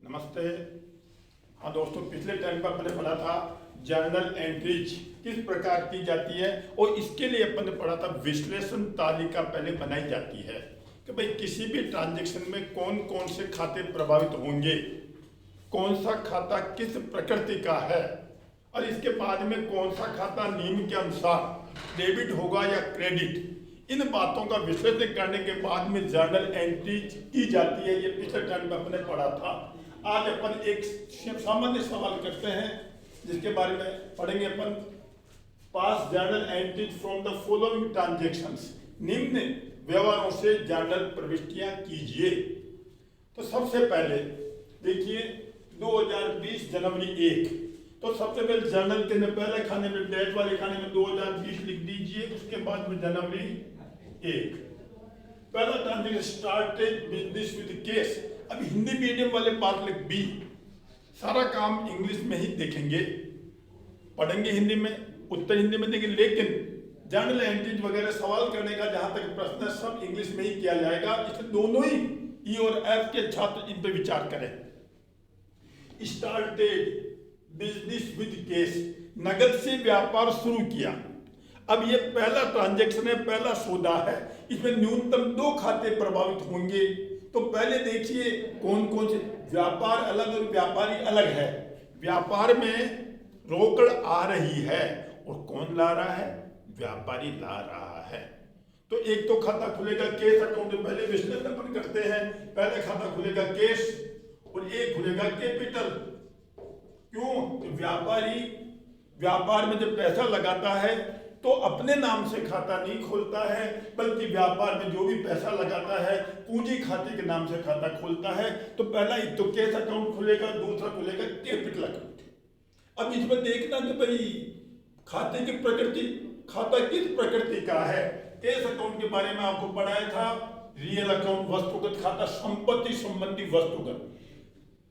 नमस्ते। हाँ दोस्तों, पिछले टाइम पर अपने पढ़ा था जर्नल एंट्रीज किस प्रकार की जाती है और इसके लिए अपन ने पढ़ा था विश्लेषण तालिका पहले बनाई जाती है कि भाई किसी भी ट्रांजैक्शन में कौन कौन से खाते प्रभावित होंगे, कौन सा खाता किस प्रकृति का है और इसके बाद में कौन सा खाता नियम के अनुसार डेबिट होगा या क्रेडिट। इन बातों का विश्लेषण करने के बाद में जर्नल एंट्री की जाती है। ये पिछले टाइम में अपने पढ़ा था। आज अपन एक सामान्य सवाल करते हैं जिसके बारे में पढ़ेंगे अपन। पास journal entries from the following transactions, निम्न व्यवहारों से जर्नल प्रविष्टियां कीजिए। तो सबसे पहले देखिए 2020 जनवरी 1, तो सबसे पहले जर्नल के पहले खाने में डेट वाले खाने में 2020 लिख दीजिए, उसके बाद में जनवरी 1। पहला transaction started business with case. अब हिंदी मीडियम वाले पार्ट लिख बी, सारा काम इंग्लिश में ही देखेंगे, पढ़ेंगे हिंदी में, उत्तर हिंदी में देंगे, लेकिन जर्नल एंट्रीज वगैरह सवाल करने का जहां तक प्रश्न है सब इंग्लिश में ही किया जाएगा। इसलिए दोनों ही ई और एफ के छात्र इन पर विचार करें। स्टार्टेड बिजनेस विद केस, नगद से व्यापार शुरू किया। अब ये पहला ट्रांजैक्शन है, पहला सौदा है, इसमें न्यूनतम 2 खाते प्रभावित होंगे। तो पहले देखिए कौन कौन से, व्यापार अलग और व्यापारी अलग है। व्यापार में रोकड़ आ रही है और कौन ला रहा है, व्यापारी ला रहा है। तो एक तो खाता खुलेगा केस अकाउंट, पहले विश्लेषण अपन करते हैं। पहले खाता खुलेगा केस और एक खुलेगा कैपिटल। क्यों? तो व्यापारी व्यापार में जब पैसा लगाता है तो अपने नाम से खाता नहीं खोलता है, बल्कि व्यापार में जो भी पैसा लगाता है पूंजी खाते के नाम से खाता खोलता है। तो पहला एक तो केस अकाउंट खुलेगा, दूसरा खुलेगा कैपिटल अकाउंट। अब इसमें देखना कि भाई खाते की प्रकृति, खाता किस प्रकृति का है। केस अकाउंट के बारे में आपको पढ़ाया था, रियल अकाउंट वस्तुगत खाता, संपत्ति संबंधी वस्तुगत।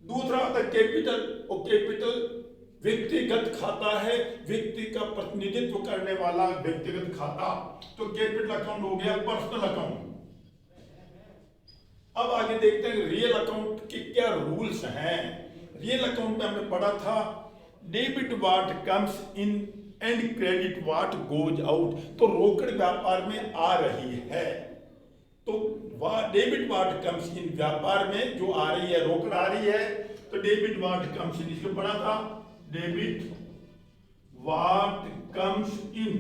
दूसरा आता कैपिटल, और कैपिटल व्यक्तिगत खाता है, व्यक्ति का प्रतिनिधित्व करने वाला व्यक्तिगत खाता। तो कैपिटल अकाउंट हो गया पर्सनल अकाउंट। अब आगे देखते हैं रियल अकाउंट के क्या रूल्स हैं। रियल अकाउंट में हमने पढ़ा था debit what comes in and credit what goes out. तो रोकड़ व्यापार में आ रही है, तो डेबिट व्हाट कम्स इन, व्यापार में जो आ रही है, रोकड़ आ रही है, तो डेबिट व्हाट कम्स इन, इसको पढ़ा था डेबिट व्हाट कम्स इन।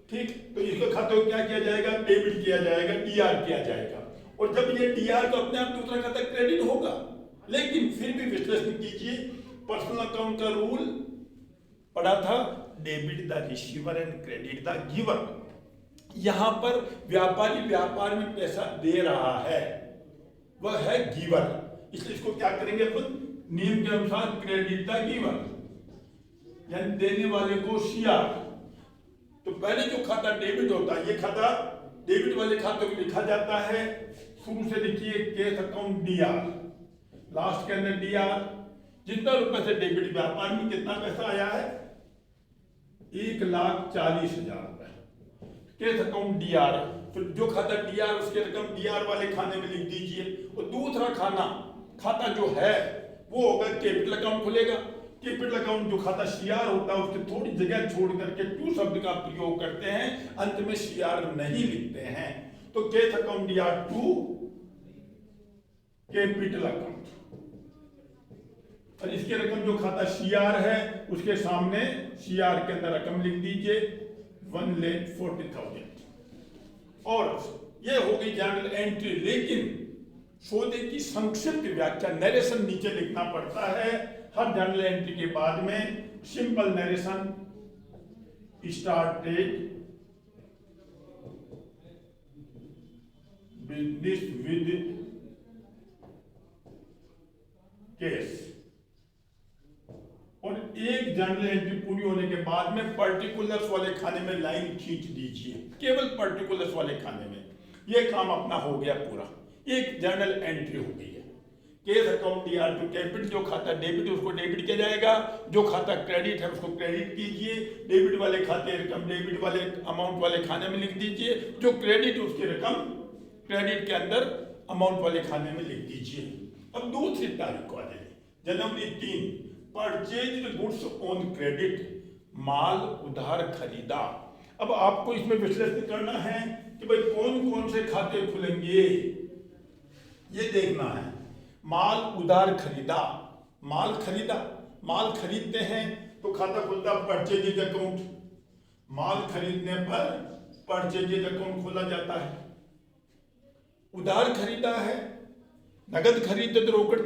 ठीक, तो इसके खाते को क्या किया जाएगा, डेबिट किया जाएगा, डीआर किया जाएगा। और जब ये डीआर तो अपने आप दूसरा खाता क्रेडिट होगा, लेकिन फिर भी विश्लेषण कीजिए। पर्सनल अकाउंट का रूल पढ़ा था, debit the receiver and credit the giver. यहां पर व्यापारी व्यापार में पैसा दे रहा है, वह है गिवर, इसलिए इसको क्या करेंगे अपन, नियम के अनुसार क्रेडिट द गिवर, यानी देने वाले को सीआर। तो पहले जो खाता डेबिट होता है, ये खाता डेबिट वाले खाते को लिखा जाता है। शुरू से लिखिए केस अकाउंट डीआर, लास्ट के अंदर डीआर। जितना रुपए से डेबिट, व्यापार में कितना पैसा आया है, 1,40,000 रुपए, केस अकाउंट डीआर। तो जो खाता डीआर, उसके रकम डीआर वाले खाने में लिख दीजिए। और दूसरा खाता जो है वो होगा कैपिटल अकाउंट खुलेगा। कैपिटल अकाउंट जो खाता सीआर होता है उसकी थोड़ी जगह छोड़ करके टू शब्द का प्रयोग करते हैं, अंत में सीआर नहीं लिखते हैं। तो cash account DR to capital account, और इसके रकम जो खाता सीआर है उसके सामने सीआर के अंदर रकम लिख दीजिए 1,40,000। और ये होगी जर्नल एंट्री। लेकिन सौदे की संक्षिप्त व्याख्या, नरेशन नीचे लिखना पड़ता है हर जर्नल एंट्री के बाद में। Simple narration, started business with case. और एक जर्नल एंट्री पूरी होने के बाद में पर्टिकुलर्स वाले खाने में लाइन खींच दीजिए, केवल पर्टिकुलर्स वाले खाने में। यह काम अपना हो गया पूरा, एक जर्नल एंट्री हो गई है। Cash account DR to capital, जो खाता डेबिट उसको डेबिट किया जाएगा, जो खाता क्रेडिट है उसको क्रेडिट कीजिए। डेबिट वाले खाते रकम डेबिट वाले अमाउंट वाले खाने में लिख दीजिए, जो क्रेडिट उसकी रकम क्रेडिट के अंदर अमाउंट वाले खाने में लिख दीजिए। अब दूसरी तारीख को आ जाइए, जनवरी 3, परचेज गुड्स ऑन क्रेडिट, माल उधार खरीदा। अब आपको इसमें विश्लेषण करना है कि भाई कौन कौन से खाते खुलेंगे, ये देखना है। माल उधार खरीदा, माल खरीदा, माल खरीदते हैं तो खाता खुलता परचेजेज अकाउंट, माल खरीदने पर परचेजेज अकाउंट खोला जाता है। उधार खरीदा है, नगद खरीदते तो रोकड़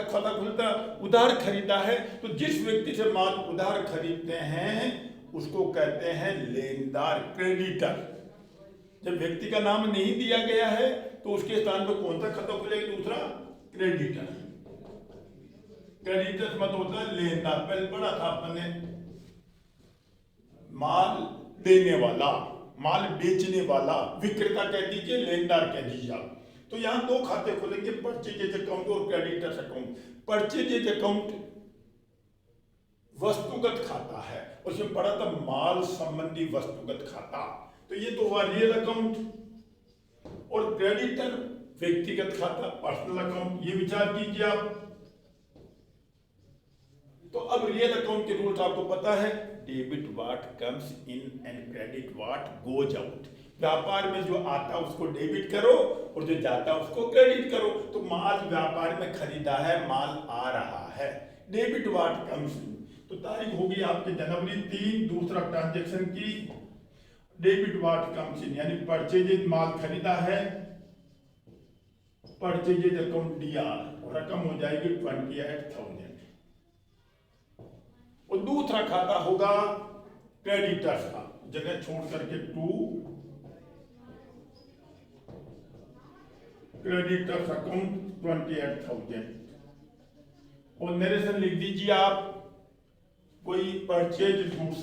खाता खुलता, उधार खरीदा है तो जिस व्यक्ति से माल उधार खरीदते हैं उसको कहते हैं लेनदार, क्रेडिटर। जब व्यक्ति का नाम नहीं दिया गया है तो उसके स्थान पर कौन सा खाता खुलेगा? दूसरा, क्रेडिटर। क्रेडिटर मतलब होता है लेनदार। पहले पढ़ा था आपने, माल देने वाला, माल बेचने वाला, विक्रेता कह दीजिए, लेनदार कह दीजिए आप। तो यहां दो खाते खुलेंगे, परचेजेज अकाउंट और क्रेडिटर्स अकाउंट। परचेजेज अकाउंट वस्तुगत खाता है, उसमें पढ़ा था माल संबंधी वस्तुगत खाता, तो ये तो हुआ रियल अकाउंट। और क्रेडिटर व्यक्तिगत खाता, पर्सनल अकाउंट, ये विचार कीजिए आप। तो अब रियल अकाउंट के रूल्स आपको पता है, debit what comes in and credit what goes out. व्यापार में जो आता उसको डेबिट करो और जो जाता उसको क्रेडिट करो। तो माल व्यापार में खरीदा है, माल आ रहा है, डेबिट व्हाट कम्स इन। तो तारीख होगी आपके जनवरी 3, दूसरा ट्रांजेक्शन की, डेबिट व्हाट कम्स इन यानी परचेजेज, माल खरीदा है, परचेजेज अकाउंट डीआर, रकम हो जाएगी 28,000। और दूसरा खाता होगा क्रेडिटर्स का, जगह छोड़ करके 2, क्रेडिटर्स अकाउंट 28,000। और नरेशन लिख दीजिए आप, कोई purchase goods,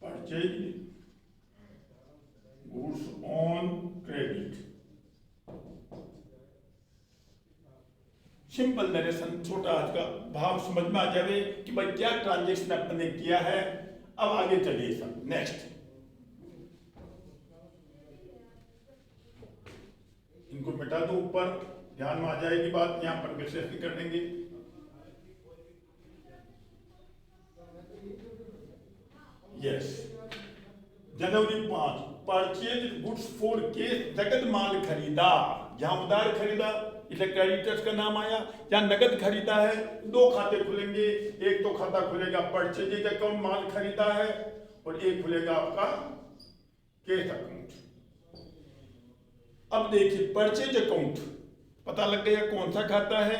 purchase goods on credit. Simple narration, छोटा आज का भाव समझ में आ जाए कि भाई क्या ट्रांजेक्शन अपने किया है। अब आगे चलिए सब, नेक्स्ट इनको मिटा दो, ऊपर ध्यान में आ जाएगी बात, यहां पर विश्लेषण कर देंगे। Yes, January 5, purchase goods for case, नगद माल खरीदा। जहां उधार खरीदा इसलिए क्रेडिटर्स का नाम आया, जहां नगद खरीदा है दो खाते खुलेंगे। एक तो खाता खुलेगा परचेजेज अकाउंट, माल खरीदा है, और एक खुलेगा आपका केस अकाउंट। अब देखिए परचेज अकाउंट पता लग गया कौन सा खाता है,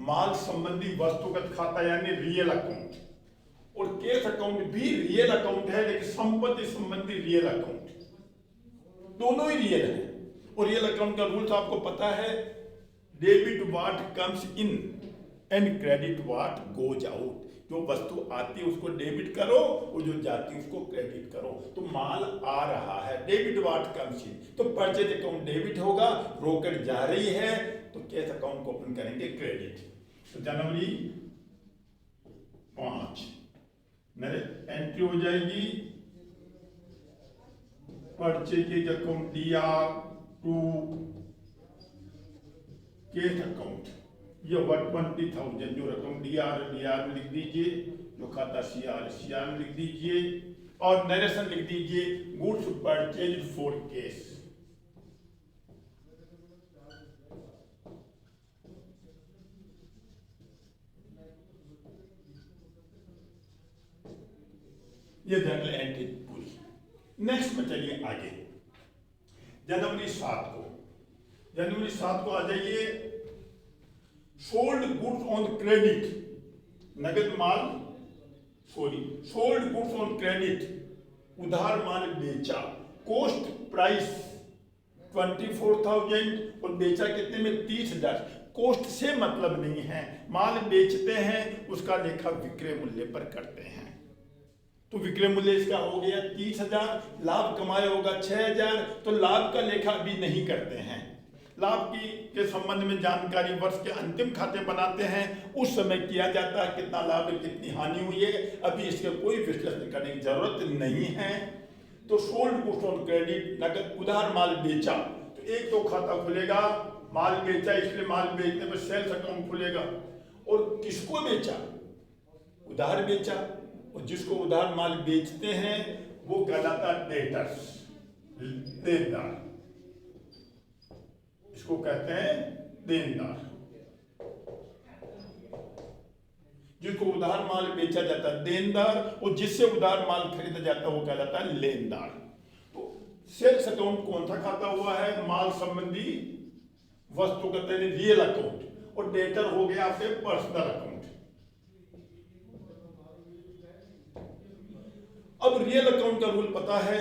माल संबंधी वस्तुगत खाता यानी रियल अकाउंट। और केस अकाउंट भी रियल अकाउंट है, लेकिन संपत्ति संबंधी रियल अकाउंट, दोनों ही रियल है। और रियल अकाउंट का रूल्स आपको पता है, debit what comes in and credit what goes out. जो वस्तु आती है उसको डेबिट करो और जो जाती है उसको क्रेडिट करो। तो माल आ रहा है, डेबिट व्हाट कम्स इन, तो परचेज अकाउंट डेबिट होगा, रोकड़ जा रही है तो केस अकाउंट को ओपन करेंगे क्रेडिट। तो जनवरी 5 मेरे एंट्री हो जाएगी purchase account DR to cash account, ये 20,000 जो रकम डीआर में लिख दीजिए, जो खाता सीआर में लिख दीजिए, और नरेशन लिख दीजिए गुड्स परचेज फॉर केस। ये जनरल एंट्री पूरी। नेक्स्ट में चलिए आगे, जनवरी 7 को आ जाइए, सोल्ड गुड्स ऑन क्रेडिट, नगद माल, सोल्ड गुड्स ऑन क्रेडिट, उधार माल बेचा, कोस्ट प्राइस 24,000 और बेचा कितने में? 30,000। कोस्ट से मतलब नहीं है, माल बेचते हैं उसका लेखा विक्रय मूल्य पर करते हैं। तो विक्रय मूल्य इसका हो गया 30,000, लाभ कमाया होगा 6,000, तो लाभ का लेखा अभी नहीं करते हैं। लाभ की के संबंध में जानकारी वर्ष के अंतिम खाते बनाते हैं, उस समय किया जाता है कितना लाभ है कितनी हानि हुई है। अभी इसके कोई विश्लेषण करने की जरूरत नहीं है। तो सोल्ड गुड्स ऑन क्रेडिट, नगद उधार माल बेचा, तो एक तो खाता खुलेगा, माल बेचा इसलिए माल बेचने पर सेल्स अकाउंट खुलेगा। और किसको बेचा? उधार बेचा, और जिसको उधार माल बेचते हैं वो कहलाता डेटर्स, देनदार, इसको कहते हैं देनदार। जिसको उधार माल बेचा जाता है देनदार, और जिससे उधार माल खरीदा जाता है वो कहलाता है लेनदार। तो सेल्स अकाउंट कौन सा खाता हुआ है? माल संबंधी वस्तु कहते हैं रियल अकाउंट, और डेटर हो गया आपके पर्सनल अकाउंट। अब रियल अकाउंट का रूल पता है,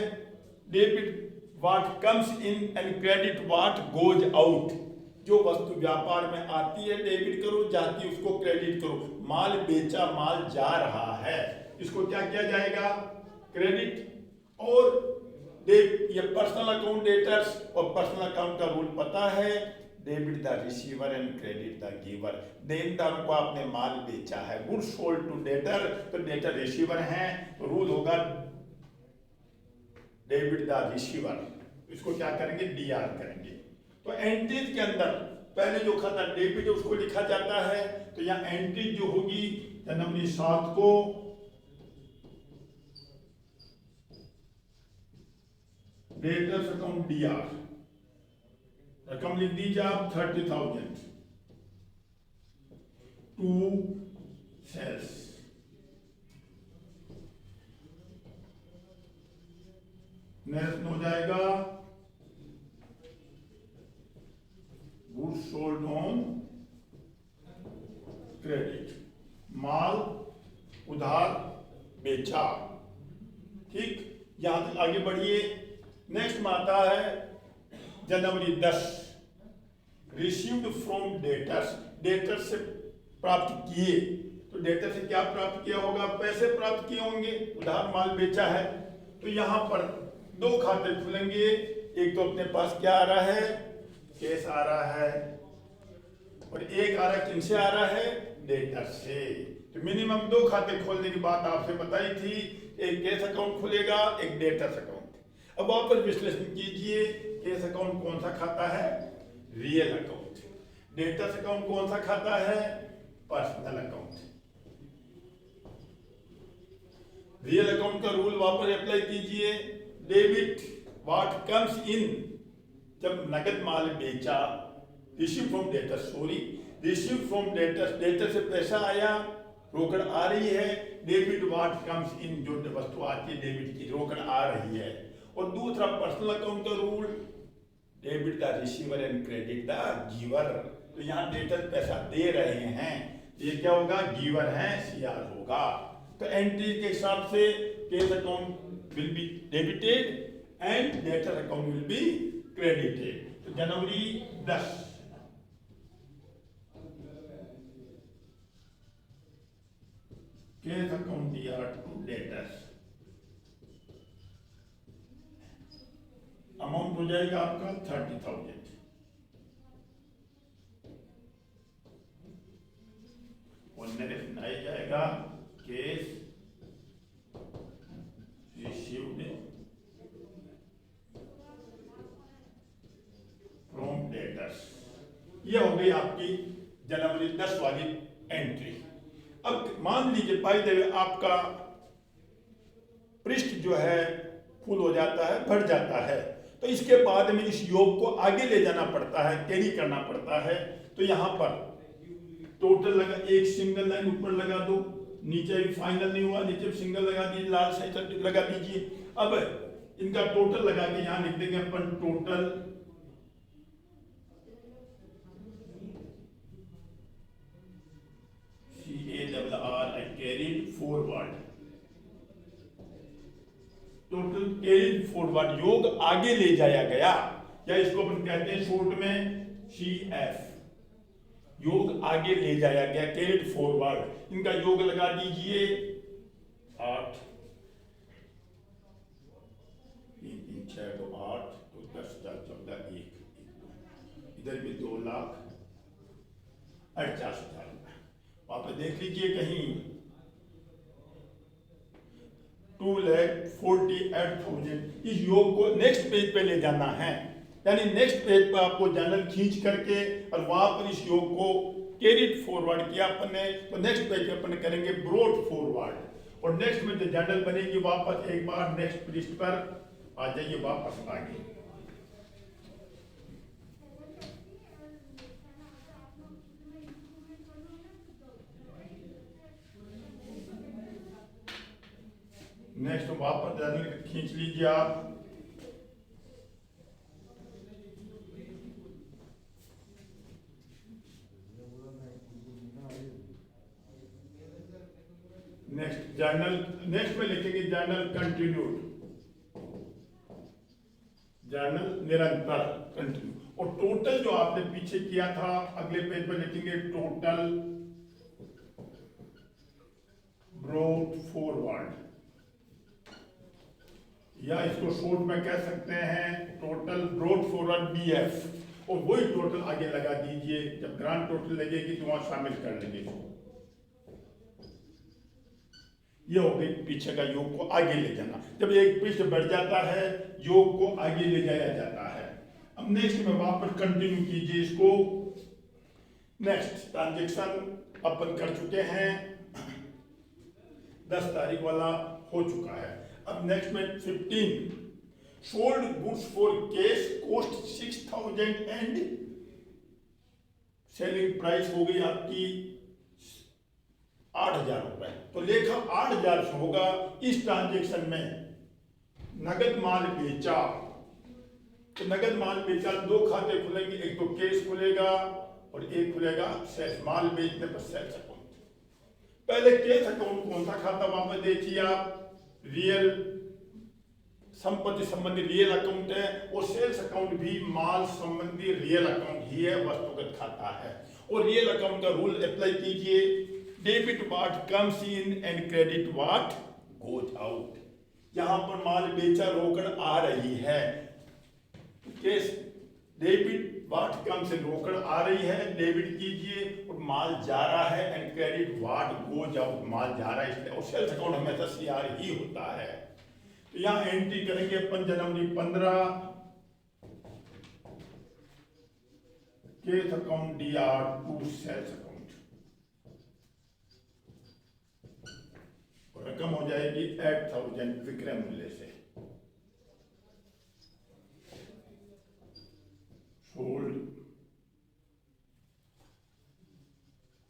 debit what comes in and credit what goes out. जो वस्तु व्यापार में आती है डेबिट करो, जाती है उसको क्रेडिट करो। माल बेचा, माल जा रहा है, इसको क्या किया जाएगा? क्रेडिट। और ये पर्सनल अकाउंट डेटर्स, और पर्सनल अकाउंट का रूल पता है, debit the receiver and credit the giver. देनदारों को आपने माल बेचा है, गुड्स सोल्ड टू डेटर, तो डेटर रिसीवर हैं, तो रूल होगा डेबिट द रिसीवर, इसको क्या करेंगे? डीआर करेंगे। तो एंट्रीज के अंदर पहले जो खाता डेबिट उसको लिखा जाता है, तो यहाँ एंट्रीज जो होगी जनवरी 7 को डेटर्स अकाउंट डीआर, रकम लिख दीजिए आप 30,000 टू सेल्स। नेक्स्ट हो जाएगा गुड्स सोल्ड ऑन क्रेडिट, माल उधार बेचा। ठीक, यहां तक आगे बढ़िए। नेक्स्ट में आता है जनवरी 10, रिसीव्ड फ्रॉम डेटर्स, डेटर से प्राप्त किए। तो डेटर से क्या प्राप्त किया होगा? पैसे प्राप्त किए होंगे, उधार माल बेचा है। तो यहां पर दो खाते खुलेंगे, एक तो अपने पास क्या आ रहा है? कैश आ रहा है, और एक आ रहा है किनसे आ रहा है? डेटर से। तो मिनिमम दो खाते खोलने की बात आपसे बताई थी, एक कैश अकाउंट खुलेगा, एक डेटर्स अकाउंट। अब वापस विश्लेषण कीजिए, कैश अकाउंट कौन सा खाता है? Real account. डेटर्स अकाउंट कौन सा खाता है? Personal account. रियल अकाउंट का रूल वापस अप्लाई कीजिए, डेबिट व्हाट कम्स इन, जब नगद माल बेचा, receive from debtors, sorry receive from debtors, debtor से पैसा आया, रोकड़ आ रही है। डेबिट व्हाट कम्स इन, जो वस्तु आती है डेबिट की, रोकड़ आ रही है। और दूसरा पर्सनल अकाउंट का rule, debit the receiver and credit the giver. तो यहाँ डेटर पैसा दे रहे हैं, ये क्या होगा? गिवर है, सीआर होगा। तो एंट्री के हिसाब से cash account will be debited and debtor account will be credited. तो जनवरी 10 cash account DR to debtors, amount हो जाएगा आपका 30,000। और नरेशन आ जाएगा केस रिसीव्ड फ्रॉम डेटर्स। ये हो गई आपकी जनवरी 10 वाली एंट्री। अब मान लीजिए बाय द वे आपका पृष्ठ जो है फुल हो जाता है, भर जाता है, तो इसके बाद में इस योग को आगे ले जाना पड़ता है, कैरी करना पड़ता है। तो यहां पर टोटल लगा, एक सिंगल लाइन ऊपर लगा दो, नीचे भी फाइनल नहीं हुआ, नीचे भी सिंगल लगा दीजिए, लाल साइड लगा दीजिए। अब इनका टोटल लगा के यहां लिख देंगे अपन total CARR carried forward, total carried forward, योग आगे ले जाया गया, या इसको अपन कहते हैं शॉर्ट में CF, योग आगे ले जाया गया, कैरिड फॉरवर्ड। इनका योग लगा दीजिए 8, 3 3 6 तो 8, तो 10 4 14 1, इधर भी 2,48,000। वहां पर देख लीजिए कहीं 2,48,000 इस योग को नेक्स्ट पेज पे ले जाना है। यानी नेक्स्ट पेज पर आपको जर्नल खींच करके और वहां पर इस योग को कैरिड फॉरवर्ड किया अपन ने, तो नेक्स्ट पेज पे अपन करेंगे ब्रोड फॉरवर्ड, और नेक्स्ट में जो जर्नल बनेगी वापस एक बार नेक्स्ट पृष्ठ पर आ जाइए, वापस आगे। नेक्स्ट वापस जर्नल खींच लीजिए आप। नेक्स्ट जर्नल, नेक्स्ट में लिखेंगे जर्नल कंटिन्यूड, जर्नल निरंतर कंटिन्यू, और टोटल जो आपने पीछे किया था अगले पेज पर लिखेंगे टोटल ब्रोड फॉरवर्ड, या इसको शॉर्ट में कह सकते हैं टोटल ब्रोड फॉरवर्ड BF, और वही टोटल आगे लगा दीजिए, जब ग्रांड टोटल लगेगी तो वहां शामिल कर लेंगे। ये हो गई पीछे का योग को आगे ले जाना। जब एक पृष्ठ बढ़ जाता है योग को आगे ले जाया जाता है। अब नेक्स्ट में वापस कंटिन्यू कीजिए इसको। नेक्स्ट ट्रांजेक्शन अपन कर चुके हैं, 10 तारीख वाला हो चुका है। अब नेक्स्ट में 15 sold goods for cash cost 6,000 and selling price हो गई आपकी 8,000 रुपए, तो लेखा 8,000 से होगा। इस ट्रांजेक्शन में नगद माल बेचा, तो नगद माल बेचा 2 खाते खुलेंगे, एक तो कैश खुलेगा और एक खुलेगा सेल्स, माल बेचने पर सेल्स अकाउंट। पहले कैश अकाउंट कौन सा खाता वहां पर देखिए आप, रियल संपत्ति संबंधी रियल अकाउंट है, और सेल्स अकाउंट भी माल संबंधी रियल अकाउंट ही है, वस्तुगत खाता है। और रियल अकाउंट का रूल अप्लाई कीजिए, debit what comes in and credit what goes out. यहां पर माल बेचा रोकड़ आ रही है, केस डेबिट व्हाट कम्स इन रोकड़ आ रही है, डेबिट कीजिए, और माल जा रहा है and credit what goes out, माल जा रहा है इसलिए, और सेल्स अकाउंट हमेशा CR ही होता है। तो यहां एंट्री करेंगे अपन जनवरी 15 cash account DR to sales account, रकम हो जाएगी 8,000 विक्रय मूल्य से। सोल्ड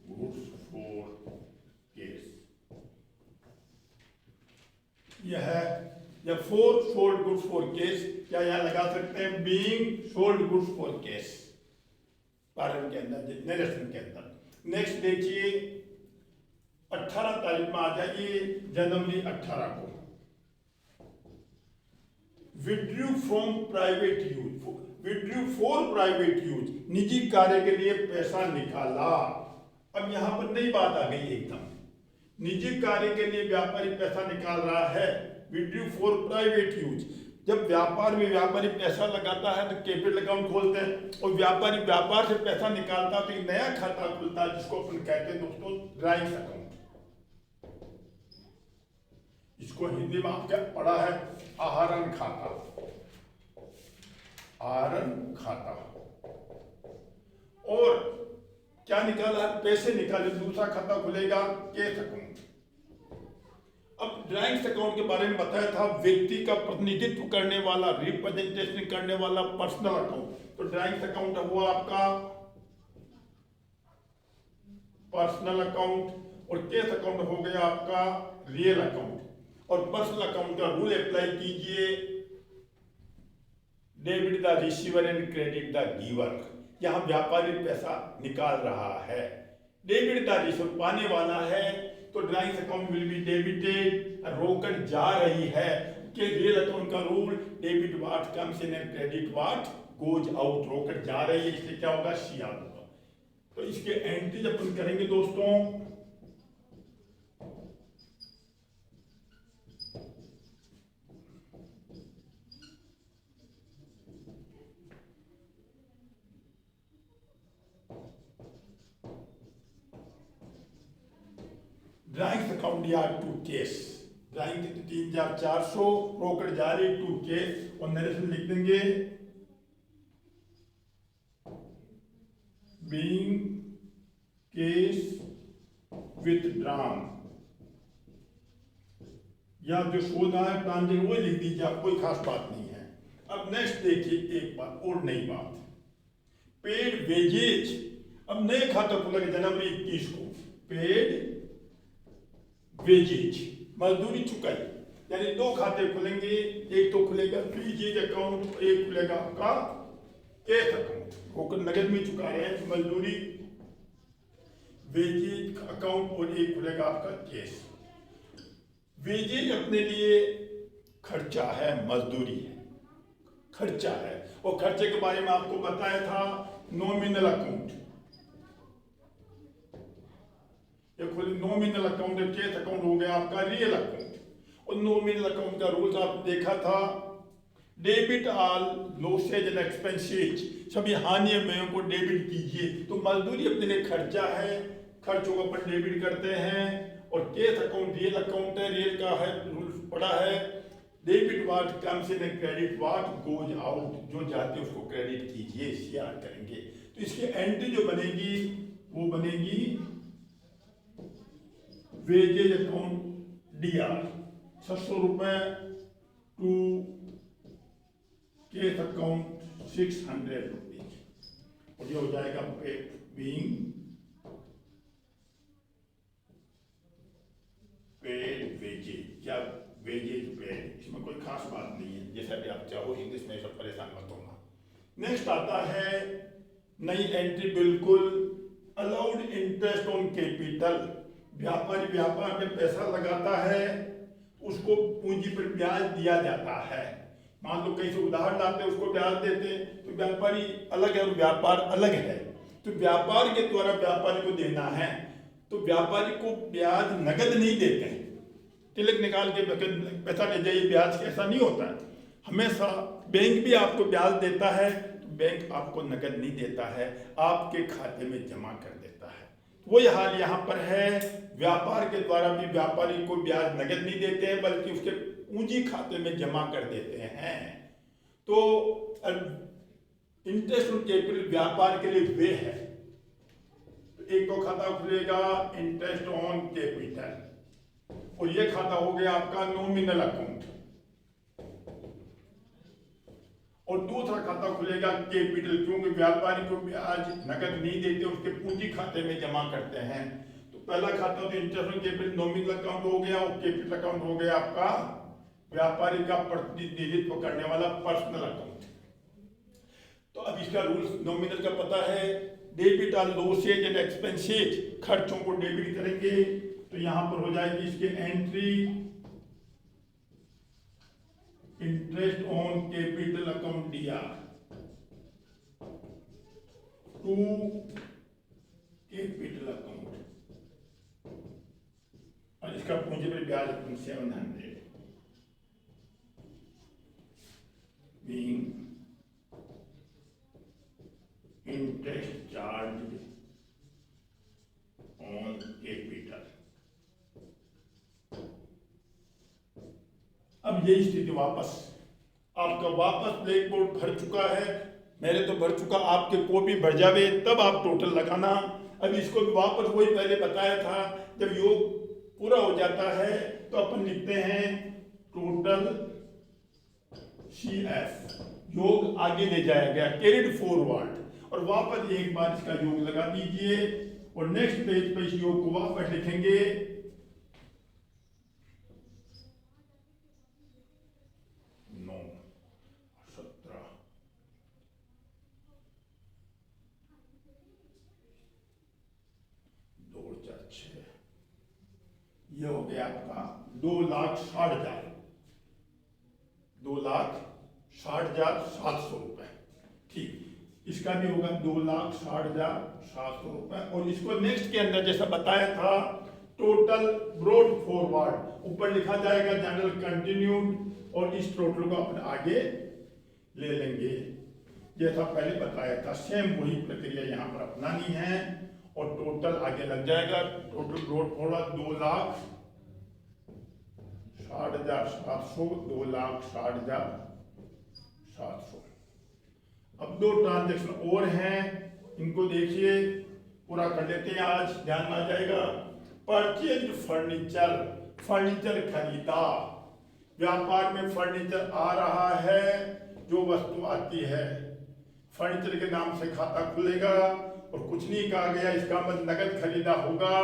गुड्स फॉर केस, यह है या for sold goods for case, क्या यहां लगा सकते हैं being sold goods for case पारण के अंदर, नरेशन के अंदर। नेक्स्ट देखिए 18 तारीख में आ जाइए, जनवरी 18 को withdrew from private use, withdrew for private use, निजी कार्य के लिए पैसा निकाला। अब यहां पर नई बात आ गई एकदम, निजी कार्य के लिए व्यापारी पैसा निकाल रहा है, विड्रू फॉर प्राइवेट यूज। जब व्यापार में व्यापारी पैसा लगाता है तो कैपिटल अकाउंट खोलते हैं, और व्यापारी व्यापार से पैसा निकालता है तो एक नया खाता खुलता है जिसको अपन कहते हैं दोस्तों ड्राइंग अकाउंट। इसको हिंदी में आप क्या पढ़ा है, आहरण खाता, आहरण खाता। और क्या निकाला है, पैसे निकाले, दूसरा खाता खुलेगा कैश अकाउंट। अब ड्राइंग्स अकाउंट के बारे में बताया था, व्यक्ति का प्रतिनिधित्व करने वाला, रिप्रेजेंटेशन करने वाला पर्सनल अकाउंट, तो ड्राइंग्स अकाउंट हुआ आपका पर्सनल अकाउंट, और कैश अकाउंट हो गया आपका रियल अकाउंट। और पर्सनल अकाउंट का रूल अप्लाई कीजिए, debit the receiver and credit the giver. यहां व्यापारी पैसा निकाल रहा है, डेबिट द रिसीवर पाने वाला है, तो drawings account will be debited, रोकड़ जा रही है, के रियल अकाउंट का rule debit what comes in and credit what goes out, रोकड़ जा रही है इसलिए क्या होगा, CR होगा। तो इसके एंट्री अपन करेंगे दोस्तों, drawings account DR to cash, drawing की 3,400, रोकड़ जारी टू केस और नरेशन लिख देंगे बीइंग केस विथड्रॉन, या जो सौदा है ट्रांजेक्शन वो लिख दीजिए आप, कोई खास बात नहीं है। अब नेक्स्ट देखिए एक बात और नई बात, पेड वेजेज। अब नए खाता खुलेगा जनवरी 21 को, पेड वेजेज मजदूरी चुकाई, यानी दो खाते खुलेंगे, एक तो खुलेगा वेजेज अकाउंट, एक खुलेगा आपका कैश अकाउंट। होकर नगद में चुका रहे हैं मजदूरी वेजेज अकाउंट, और एक खुलेगा आपका कैश। वेजेज अपने लिए खर्चा है, मजदूरी है, खर्चा है, और खर्चे के बारे में आपको बताया था नॉमिनल अकाउंट, ये खोली नॉमिनल अकाउंट, कैश अकाउंट हो गया आपका रियल अकाउंट। और नॉमिनल अकाउंट का रूल्स आपने देखा था, debit all losses and expenses, सभी हानि व्ययों को डेबिट कीजिए। तो मजदूरी अपने लिए खर्चा है, खर्चों को अपन डेबिट करते हैं। और कैश अकाउंट रियल अकाउंट है, रियल का है रूल पड़ा है, debit what comes in and credit what goes out, जो जाते उसको क्रेडिट कीजिए, शेयर करेंगे। तो इसकी एंट्री जो बनेगी वो बनेगी वेजेज अकाउंट डीआर 600 रुपए टू केस अकाउंट 600 रुपीज, और ये हो जाएगा बीइंग पेड वेजेज, क्या वेजेज पेड, इसमें कोई खास बात नहीं है, जैसा भी आप चाहो इंग्लिश में सब परेशान मत होना। नेक्स्ट आता है नई एंट्री, बिल्कुल अलाउड इंटरेस्ट ऑन कैपिटल। व्यापारी व्यापार में पैसा लगाता है, उसको पूंजी पर ब्याज दिया जाता है। मान लो कहीं से उधार लाते हैं, उसको ब्याज देते हैं, तो व्यापारी अलग है और व्यापार अलग है। तो व्यापार के द्वारा व्यापारी को देना है, तो व्यापारी को ब्याज नगद नहीं देते हैं, तिलक निकाल के पैसा ले जाइए ब्याज, ऐसा नहीं होता है। हमेशा बैंक भी आपको ब्याज देता है, तो बैंक आपको नगद नहीं देता है, आपके खाते में जमा कर देता है। वही हाल यहाँ पर है, व्यापार के द्वारा भी व्यापारी को ब्याज नगद नहीं देते हैं, बल्कि उसके पूंजी खाते में जमा कर देते हैं। तो इंटरेस्ट ऑन कैपिटल व्यापार के लिए वे है, एक तो खाता खुलेगा इंटरेस्ट ऑन कैपिटल, और ये खाता हो गया आपका नॉमिनल अकाउंट, और दूसरा खाता खुलेगा कैपिटल, क्योंकि व्यापारी को ब्याज नगद नहीं देते, उसके पूंजी खाते में जमा करते हैं। तो पहला खाता तो interest on capital nominal account हो गया, और कैपिटल अकाउंट हो गया आपका व्यापारी का प्रतिनिधित्व करने वाला पर्सनल अकाउंट। तो अब इसका रूल्स नॉमिनल का पता है, debit all losses and expenses, खर्चों को डेबिट करेंगे। तो यहां पर हो जाएगी इसकी entry interest on capital account DR to capital account, और इसका पूंजी पर ब्याज 700 being interest charged on capital। अब यही स्थिति वापस आपका ब्लैक बोर्ड भर चुका है, मेरे तो भर चुका, आपके कॉपी भर जावे तब आप टोटल लगाना। अब इसको भी वापस वही पहले बताया था, जब योग पूरा हो जाता है तो अपन लिखते हैं टोटल CF, योग आगे ले जाया गया, कैरिड फॉरवर्ड, और वापस एक बार इसका योग लगा दीजिए, और नेक्स्ट पेज पे इस योग को वापस लिखेंगे 9, 17, 2, 4, 6, ये हो गया आपका 2,60,000, 2,60,700 रुपए। ठीक, इसका भी होगा 2,60,700 रुपए। और इसको नेक्स्ट के अंदर जैसा बताया था टोटल ब्रॉड फॉरवर्ड ऊपर लिखा जाएगा जनरल कंटिन्यूड, और इस टोटल को अपन आगे ले लेंगे जैसा पहले बताया था। सेम वही प्रक्रिया यहाँ पर अपनानी है, और टोटल आगे लग जाएगा। Total brought forward 2,60,700 60,700, 2,60,700। अब दो ट्रांजेक्शन और हैं, इनको देखिए, पूरा कर लेते हैं आज, ध्यान आ जाएगा। परचेज फर्नीचर, फर्नीचर खरीदा, व्यापार में फर्नीचर आ रहा है, जो वस्तु आती है फर्नीचर के नाम से खाता खुलेगा, और कुछ नहीं कहा गया, इसका मतलब नगद खरीदा होगा।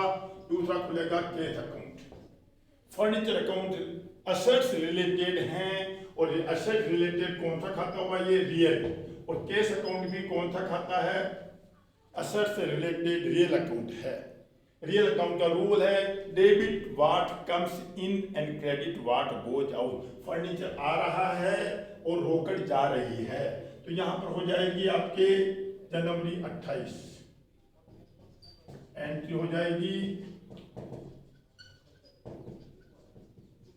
दूसरा खुलेगा cash account. Furniture account assets related हैं, और ये असेट रिलेटेड कौन सा खाता हुआ, ये रियल। और कैश अकाउंट भी कौन सा खाता है, असेट से रिलेटेड रियल अकाउंट है। रियल अकाउंट का रूल है debit what comes in and credit what goes out. Furniture आ रहा है और रोकड़ जा रही है, तो यहां पर हो जाएगी आपके जनवरी 28 एंट्री हो जाएगी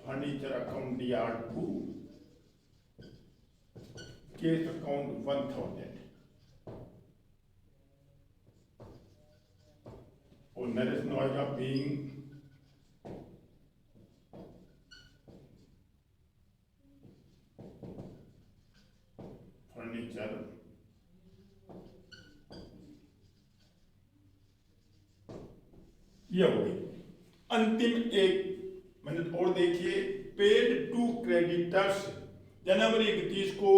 furniture account DR2, case account 1000, और नरेश नोएगा बीइंग फर्नीचर ये हो गई। अंतिम एक मिनट और देखिए, पेड टू क्रेडिटर्स, जनवरी 31 को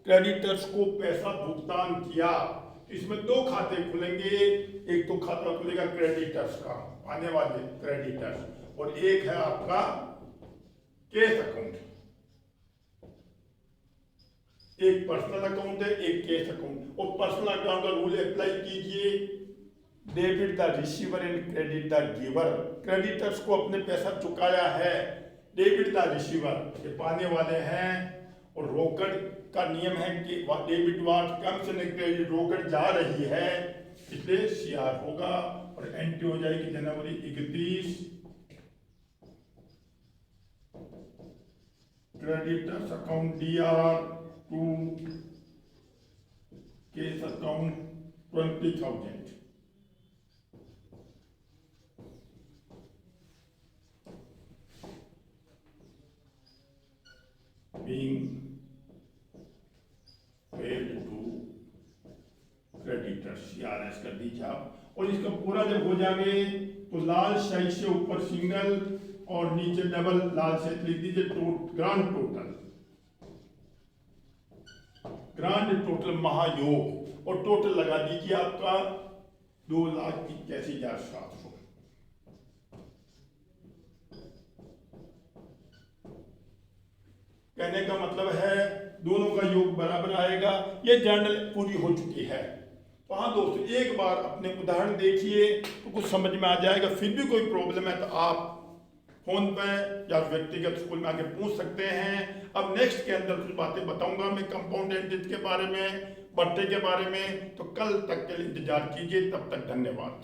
क्रेडिटर्स को पैसा भुगतान किया। इसमें दो खाते खुलेंगे, एक तो खाता खुलेगा क्रेडिटर्स का, आने वाले क्रेडिटर्स, और एक है आपका कैश अकाउंट। एक पर्सनल अकाउंट है, एक कैश अकाउंट। और पर्सनल अकाउंट का रूल अप्लाई कीजिए, debit the receiver and credit the giver. Creditors को अपने पैसा चुकाया है, डेबिट द रिसीवर, ये पाने वाले हैं, और रोकड़ का नियम है कि डेबिट वाट कम से क्रेडिट रोकड़ जा रही है, इसलिए CR होगा, और एंट्री हो जाएगी जनवरी 31, creditors account DR2, case account 20,000। being paid to creditors, CRS कर दीजिए आप। और इसका पूरा जब हो जाएंगे तो लाल शाही से ऊपर सिंगल और नीचे डबल लाल से लिख दीजिए ग्रांड टोटल महायोग, और टोटल लगा दीजिए आपका 2,81,700। कहने का मतलब है दोनों का योग बराबर आएगा। ये जर्नल पूरी हो चुकी है। तो हाँ दोस्तों, एक बार अपने उदाहरण देखिए तो कुछ समझ में आ जाएगा। फिर भी कोई प्रॉब्लम है तो आप फोन पे या व्यक्तिगत स्कूल में आके पूछ सकते हैं। अब नेक्स्ट के अंदर कुछ बातें बताऊंगा मैं कंपाउंड इंटरेस्ट के बारे में, बट्टे के बारे में। तो कल तक के लिए इंतजार कीजिए, तब तक धन्यवाद।